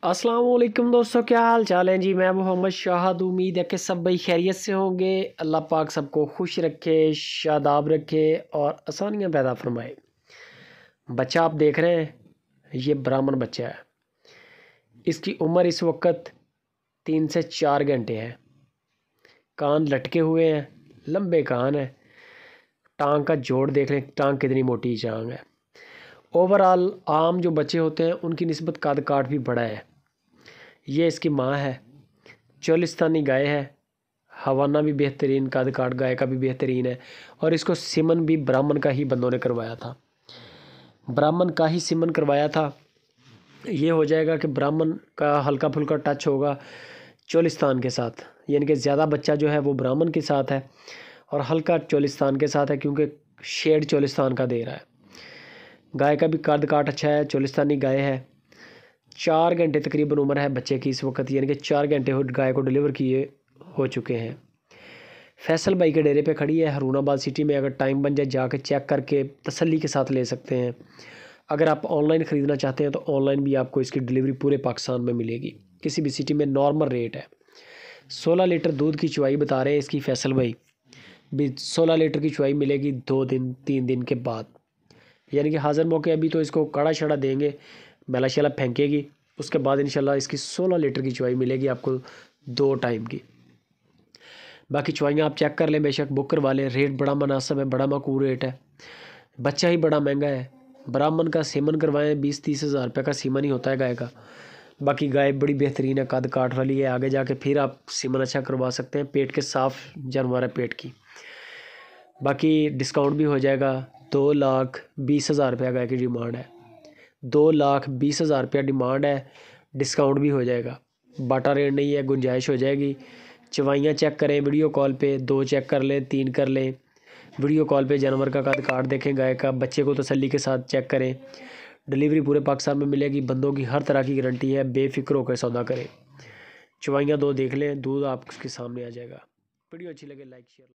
अस्सलाम वालेकुम दोस्तों, क्या हाल चाल है जी। मैं मोहम्मद शाहद। उम्मीद है कि सब भाई खैरियत से होंगे। अल्लाह पाक सबको खुश रखे, शादाब रखे और आसानियाँ पैदा फरमाए। बच्चा आप देख रहे हैं, ये ब्राह्मण बच्चा है। इसकी उम्र इस वक्त 3 से 4 घंटे है। कान लटके हुए हैं, लंबे कान है। टांग का जोड़ देख लें, टांग कितनी मोटी टांग है। ओवरऑल आम जो बच्चे होते हैं उनकी निस्बत कद काठ भी बड़ा है। ये इसकी माँ है, चोलिस्तानी गाय है। हवाना भी बेहतरीन, कद काठ गाय का भी बेहतरीन है। और इसको सिमन भी ब्राह्मण का ही बंदों ने करवाया था, ब्राह्मण का ही सिमन करवाया था। ये हो जाएगा कि ब्राह्मण का हल्का फुल्का टच होगा चोलिस्तान के साथ, यानी कि ज़्यादा बच्चा जो है वो ब्राह्मण के साथ है और हल्का चोलिस्तान के साथ है, क्योंकि शेड चोलिस्तान का दे रहा है। गाय का भी कद काठ अच्छा है, चोलिस्तानी गाय है। 4 घंटे तकरीबन उम्र है बच्चे की इस वक्त, यानी कि 4 घंटे गाय को डिलीवर किए हो चुके हैं। फैसल भाई के डेरे पे खड़ी है हरूनाबाद सिटी में। अगर टाइम बन जाए जाके चेक करके तसल्ली के साथ ले सकते हैं। अगर आप ऑनलाइन ख़रीदना चाहते हैं तो ऑनलाइन भी आपको इसकी डिलीवरी पूरे पाकिस्तान में मिलेगी, किसी भी सिटी में नॉर्मल रेट है। 16 लीटर दूध की चुवाई बता रहे हैं इसकी फैसल भाई। भी 16 लीटर की चुवाई मिलेगी 2 दिन 3 दिन के बाद, यानी कि हाज़िर मौके। अभी तो इसको काढ़ा छड़ा देंगे, मेला शेला फेंकेगी, उसके बाद इंशाल्लाह इसकी 16 लीटर की चुवाई मिलेगी आपको 2 टाइम की। बाकी चुवाइयाँ आप चेक कर लें, बेशक बुक करवा लें। रेट बड़ा मुनासिब है, बड़ा माकूल रेट है। बच्चा ही बड़ा महंगा है। ब्राह्मण का सीमन करवाएं, 20-30 हज़ार रुपये का सीमन ही होता है गाय का। बाकी गाय बड़ी बेहतरीन है, कद काठ वाली है। आगे जाके फिर आप सीमन अच्छा करवा सकते हैं। पेट के साफ़ जानवर है पेट की। बाकी डिस्काउंट भी हो जाएगा। 2,20,000 रुपया गाय की डिमांड है। 2,20,000 रुपया डिमांड है, डिस्काउंट भी हो जाएगा। बाटा रेट नहीं है, गुंजाइश हो जाएगी। चवाइयाँ चेक करें वीडियो कॉल पे, 2 चेक कर लें, 3 कर लें। वीडियो कॉल पे जानवर का कद काठ देखें, गाय का। बच्चे को तसल्ली के साथ चेक करें। डिलीवरी पूरे पाकिस्तान में मिलेगी। बंदों की हर तरह की गारंटी है, बेफिक्र होकर सौदा करें। चवाइयाँ 2 देख लें, दूध आपके सामने आ जाएगा। वीडियो अच्छी लगे लाइक शेयर।